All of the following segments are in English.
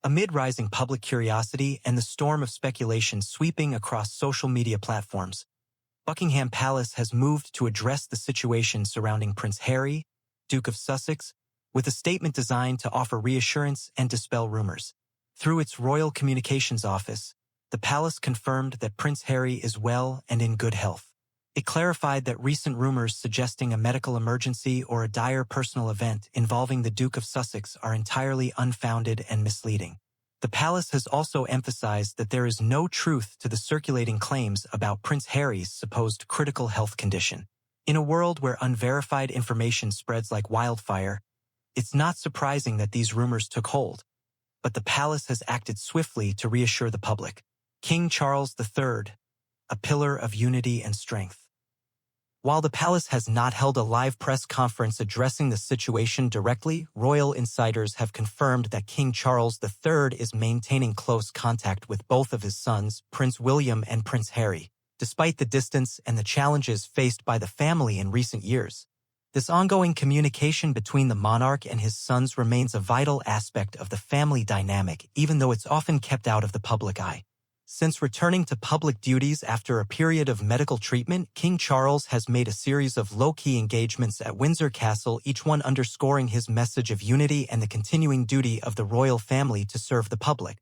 Amid rising public curiosity and the storm of speculation sweeping across social media platforms, Buckingham Palace has moved to address the situation surrounding Prince Harry, Duke of Sussex, with a statement designed to offer reassurance and dispel rumors. Through its Royal Communications Office, the palace confirmed that Prince Harry is well and in good health. It clarified that recent rumors suggesting a medical emergency or a dire personal event involving the Duke of Sussex are entirely unfounded and misleading. The palace has also emphasized that there is no truth to the circulating claims about Prince Harry's supposed critical health condition. In a world where unverified information spreads like wildfire, it's not surprising that these rumors took hold. But the palace has acted swiftly to reassure the public. King Charles III, a pillar of unity and strength. While the palace has not held a live press conference addressing the situation directly, royal insiders have confirmed that King Charles III is maintaining close contact with both of his sons, Prince William and Prince Harry, despite the distance and the challenges faced by the family in recent years. This ongoing communication between the monarch and his sons remains a vital aspect of the family dynamic, even though it's often kept out of the public eye. Since returning to public duties after a period of medical treatment, King Charles has made a series of low-key engagements at Windsor Castle, each one underscoring his message of unity and the continuing duty of the royal family to serve the public.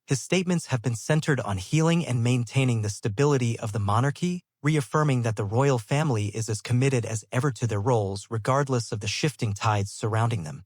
His statements have been centered on healing and maintaining the stability of the monarchy, reaffirming that the royal family is as committed as ever to their roles regardless of the shifting tides surrounding them.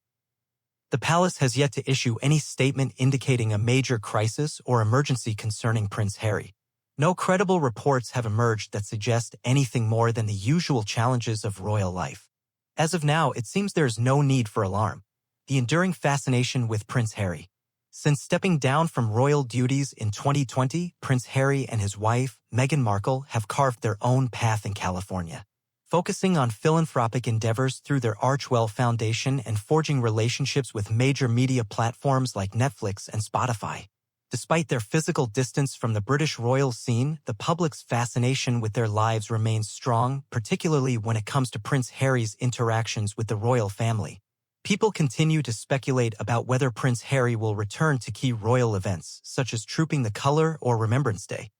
The palace has yet to issue any statement indicating a major crisis or emergency concerning Prince Harry. No credible reports have emerged that suggest anything more than the usual challenges of royal life. As of now, it seems there is no need for alarm. The enduring fascination with Prince Harry. Since stepping down from royal duties in 2020, Prince Harry and his wife, Meghan Markle, have carved their own path in California, focusing on philanthropic endeavors through their Archewell Foundation and forging relationships with major media platforms like Netflix and Spotify. Despite their physical distance from the British royal scene, the public's fascination with their lives remains strong, particularly when it comes to Prince Harry's interactions with the royal family. People continue to speculate about whether Prince Harry will return to key royal events, such as Trooping the Colour or Remembrance Day.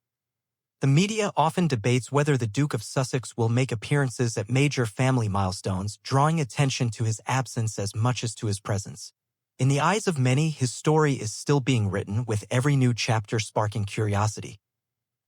The media often debates whether the Duke of Sussex will make appearances at major family milestones, drawing attention to his absence as much as to his presence. In the eyes of many, his story is still being written, with every new chapter sparking curiosity.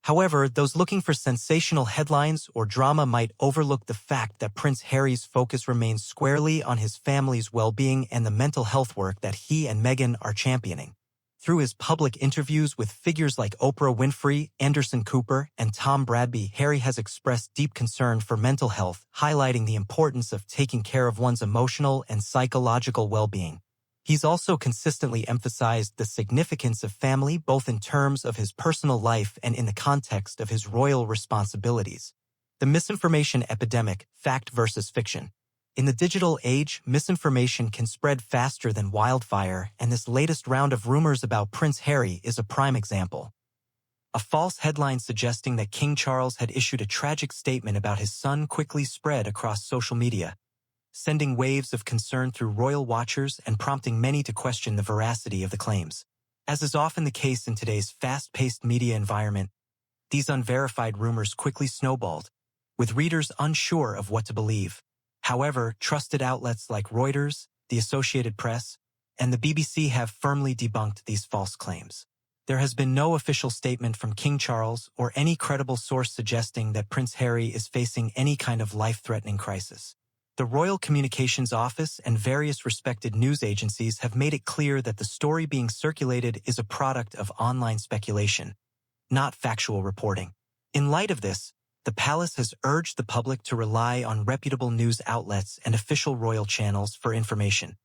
However, those looking for sensational headlines or drama might overlook the fact that Prince Harry's focus remains squarely on his family's well-being and the mental health work that he and Meghan are championing. Through his public interviews with figures like Oprah Winfrey, Anderson Cooper, and Tom Bradby, Harry has expressed deep concern for mental health, highlighting the importance of taking care of one's emotional and psychological well-being. He's also consistently emphasized the significance of family both in terms of his personal life and in the context of his royal responsibilities. The misinformation epidemic, fact versus fiction. In the digital age, misinformation can spread faster than wildfire, and this latest round of rumors about Prince Harry is a prime example. A false headline suggesting that King Charles had issued a tragic statement about his son quickly spread across social media, sending waves of concern through royal watchers and prompting many to question the veracity of the claims. As is often the case in today's fast-paced media environment, these unverified rumors quickly snowballed, with readers unsure of what to believe. However, trusted outlets like Reuters, the Associated Press, and the BBC have firmly debunked these false claims. There has been no official statement from King Charles or any credible source suggesting that Prince Harry is facing any kind of life-threatening crisis. The Royal Communications Office and various respected news agencies have made it clear that the story being circulated is a product of online speculation, not factual reporting. In light of this, the palace has urged the public to rely on reputable news outlets and official royal channels for information.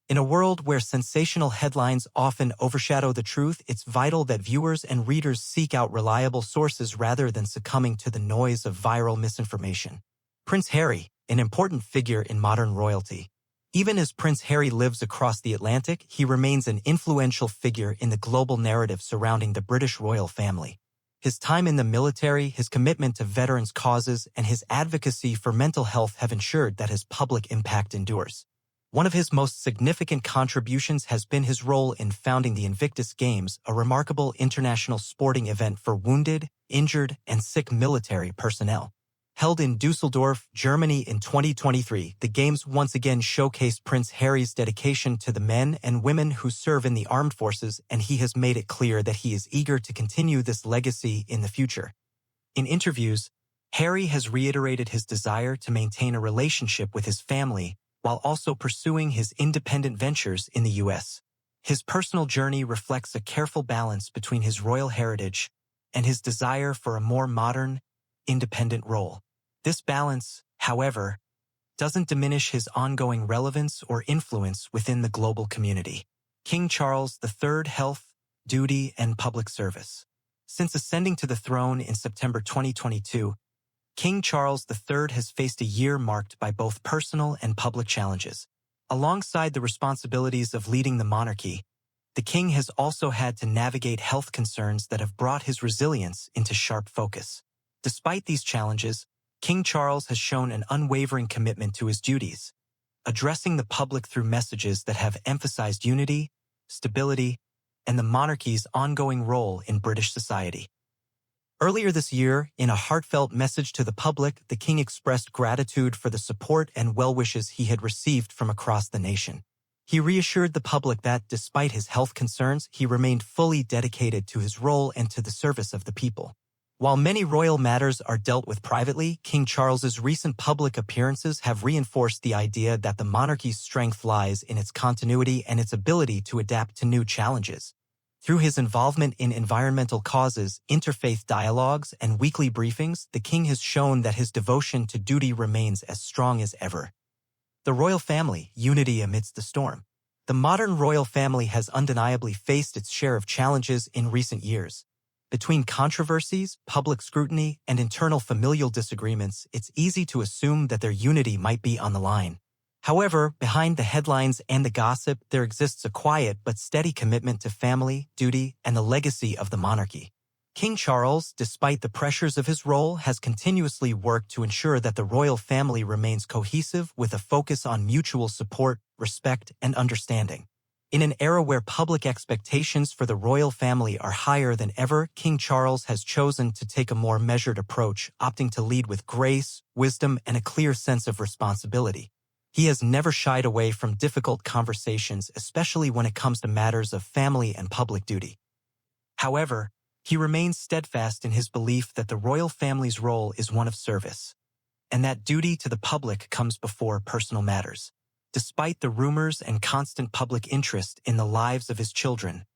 In a world where sensational headlines often overshadow the truth, it's vital that viewers and readers seek out reliable sources rather than succumbing to the noise of viral misinformation. Prince Harry, an important figure in modern royalty. Even as Prince Harry lives across the Atlantic, he remains an influential figure in the global narrative surrounding the British royal family. His time in the military, his commitment to veterans' causes, and his advocacy for mental health have ensured that his public impact endures. One of his most significant contributions has been his role in founding the Invictus Games, a remarkable international sporting event for wounded, injured, and sick military personnel. Held in Dusseldorf, Germany in 2023, the Games once again showcased Prince Harry's dedication to the men and women who serve in the armed forces, and he has made it clear that he is eager to continue this legacy in the future. In interviews, Harry has reiterated his desire to maintain a relationship with his family while also pursuing his independent ventures in the U.S. His personal journey reflects a careful balance between his royal heritage and his desire for a more modern, independent role. This balance, however, doesn't diminish his ongoing relevance or influence within the global community. King Charles III Health, Duty, and Public Service. Since ascending to the throne in September 2022, King Charles III has faced a year marked by both personal and public challenges. Alongside the responsibilities of leading the monarchy, the king has also had to navigate health concerns that have brought his resilience into sharp focus. Despite these challenges, King Charles has shown an unwavering commitment to his duties, addressing the public through messages that have emphasized unity, stability, and the monarchy's ongoing role in British society. Earlier this year, in a heartfelt message to the public, the king expressed gratitude for the support and well-wishes he had received from across the nation. He reassured the public that, despite his health concerns, he remained fully dedicated to his role and to the service of the people. While many royal matters are dealt with privately, King Charles's recent public appearances have reinforced the idea that the monarchy's strength lies in its continuity and its ability to adapt to new challenges. Through his involvement in environmental causes, interfaith dialogues, and weekly briefings, the king has shown that his devotion to duty remains as strong as ever. The royal family, unity amidst the storm. The modern royal family has undeniably faced its share of challenges in recent years. Between controversies, public scrutiny, and internal familial disagreements, it's easy to assume that their unity might be on the line. However, behind the headlines and the gossip, there exists a quiet but steady commitment to family, duty, and the legacy of the monarchy. King Charles, despite the pressures of his role, has continuously worked to ensure that the royal family remains cohesive with a focus on mutual support, respect, and understanding. In an era where public expectations for the royal family are higher than ever, King Charles has chosen to take a more measured approach, opting to lead with grace, wisdom, and a clear sense of responsibility. He has never shied away from difficult conversations, especially when it comes to matters of family and public duty. However, he remains steadfast in his belief that the royal family's role is one of service, and that duty to the public comes before personal matters. Despite the rumors and constant public interest in the lives of his children,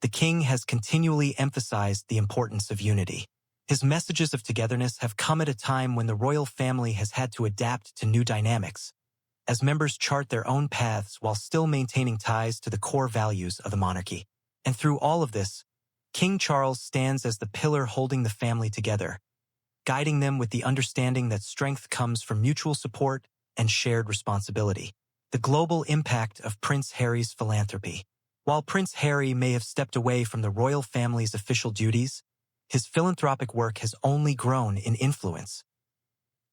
the king has continually emphasized the importance of unity. His messages of togetherness have come at a time when the royal family has had to adapt to new dynamics, as members chart their own paths while still maintaining ties to the core values of the monarchy. And through all of this, King Charles stands as the pillar holding the family together, guiding them with the understanding that strength comes from mutual support and shared responsibility. The global impact of Prince Harry's philanthropy. While Prince Harry may have stepped away from the royal family's official duties, his philanthropic work has only grown in influence.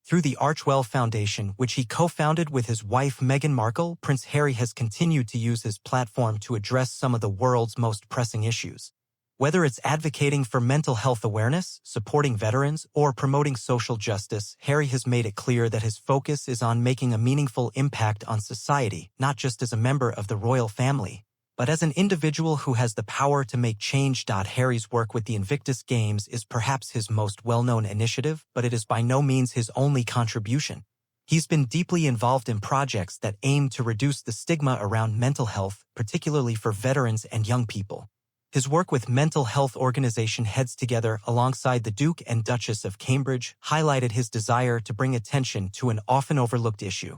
Through the Archewell Foundation, which he co-founded with his wife Meghan Markle, Prince Harry has continued to use his platform to address some of the world's most pressing issues. Whether it's advocating for mental health awareness, supporting veterans, or promoting social justice, Harry has made it clear that his focus is on making a meaningful impact on society, not just as a member of the royal family, but as an individual who has the power to make change. Harry's work with the Invictus Games is perhaps his most well-known initiative, but it is by no means his only contribution. He's been deeply involved in projects that aim to reduce the stigma around mental health, particularly for veterans and young people. His work with mental health organization Heads Together alongside the Duke and Duchess of Cambridge highlighted his desire to bring attention to an often overlooked issue.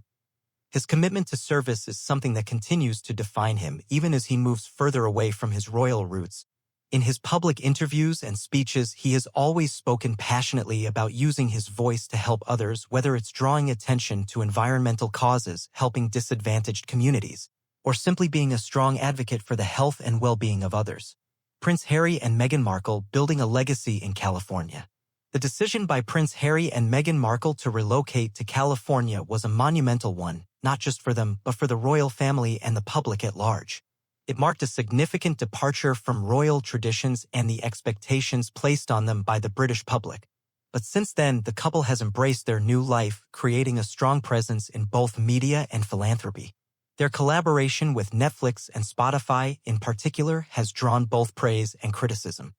His commitment to service is something that continues to define him even as he moves further away from his royal roots. In his public interviews and speeches, he has always spoken passionately about using his voice to help others, whether it's drawing attention to environmental causes, helping disadvantaged communities, or simply being a strong advocate for the health and well-being of others. Prince Harry and Meghan Markle building a legacy in California. The decision by Prince Harry and Meghan Markle to relocate to California was a monumental one, not just for them, but for the royal family and the public at large. It marked a significant departure from royal traditions and the expectations placed on them by the British public. But since then, the couple has embraced their new life, creating a strong presence in both media and philanthropy. Their collaboration with Netflix and Spotify, in particular, has drawn both praise and criticism.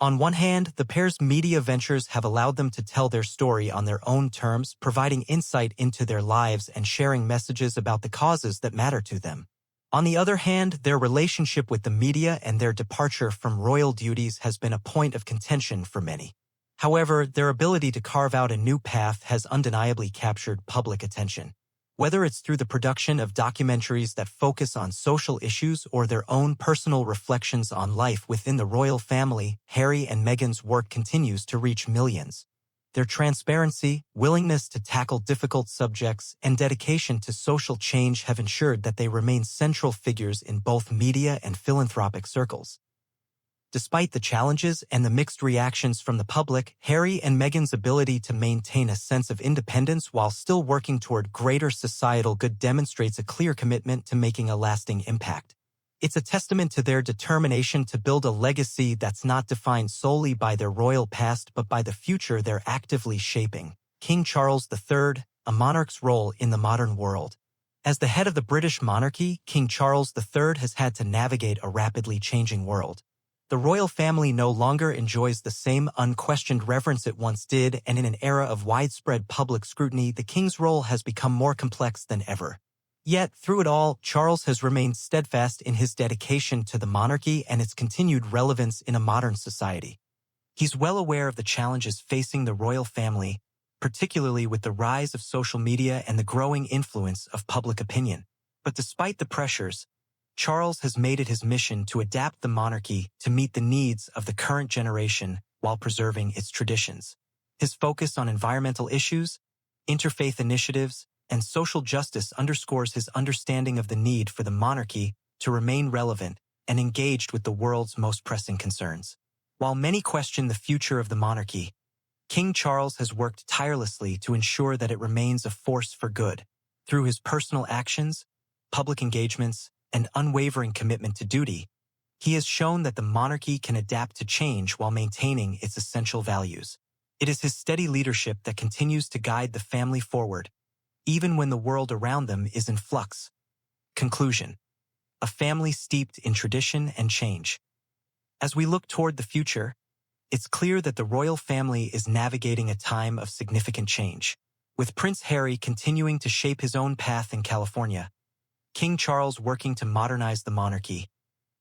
On one hand, the pair's media ventures have allowed them to tell their story on their own terms, providing insight into their lives and sharing messages about the causes that matter to them. On the other hand, their relationship with the media and their departure from royal duties has been a point of contention for many. However, their ability to carve out a new path has undeniably captured public attention. Whether it's through the production of documentaries that focus on social issues or their own personal reflections on life within the royal family, Harry and Meghan's work continues to reach millions. Their transparency, willingness to tackle difficult subjects, and dedication to social change have ensured that they remain central figures in both media and philanthropic circles. Despite the challenges and the mixed reactions from the public, Harry and Meghan's ability to maintain a sense of independence while still working toward greater societal good demonstrates a clear commitment to making a lasting impact. It's a testament to their determination to build a legacy that's not defined solely by their royal past but by the future they're actively shaping. King Charles III, a monarch's role in the modern world. As the head of the British monarchy, King Charles III has had to navigate a rapidly changing world. The royal family no longer enjoys the same unquestioned reverence it once did, and in an era of widespread public scrutiny, the king's role has become more complex than ever. Yet, through it all, Charles has remained steadfast in his dedication to the monarchy and its continued relevance in a modern society. He's well aware of the challenges facing the royal family, particularly with the rise of social media and the growing influence of public opinion. But despite the pressures, Charles has made it his mission to adapt the monarchy to meet the needs of the current generation while preserving its traditions. His focus on environmental issues, interfaith initiatives, and social justice underscores his understanding of the need for the monarchy to remain relevant and engaged with the world's most pressing concerns. While many question the future of the monarchy, King Charles has worked tirelessly to ensure that it remains a force for good. Through his personal actions, public engagements, and unwavering commitment to duty, he has shown that the monarchy can adapt to change while maintaining its essential values. It is his steady leadership that continues to guide the family forward, even when the world around them is in flux. Conclusion: a family steeped in tradition and change. As we look toward the future, it's clear that the royal family is navigating a time of significant change. With Prince Harry continuing to shape his own path in California, King Charles working to modernize the monarchy,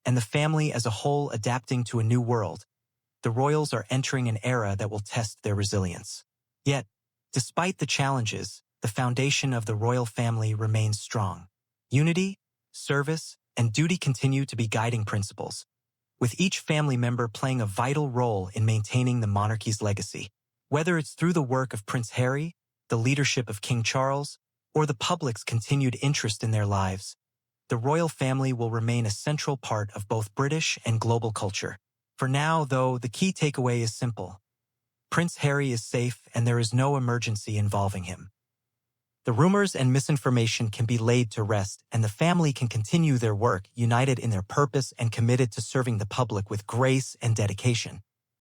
and the family as a whole adapting to a new world, the royals are entering an era that will test their resilience. Yet, despite the challenges, the foundation of the royal family remains strong. Unity, service, and duty continue to be guiding principles, with each family member playing a vital role in maintaining the monarchy's legacy. Whether it's through the work of Prince Harry, the leadership of King Charles, or the public's continued interest in their lives, the royal family will remain a central part of both British and global culture. For now, though, the key takeaway is simple. Prince Harry is safe and there is no emergency involving him. The rumors and misinformation can be laid to rest, and the family can continue their work, united in their purpose and committed to serving the public with grace and dedication.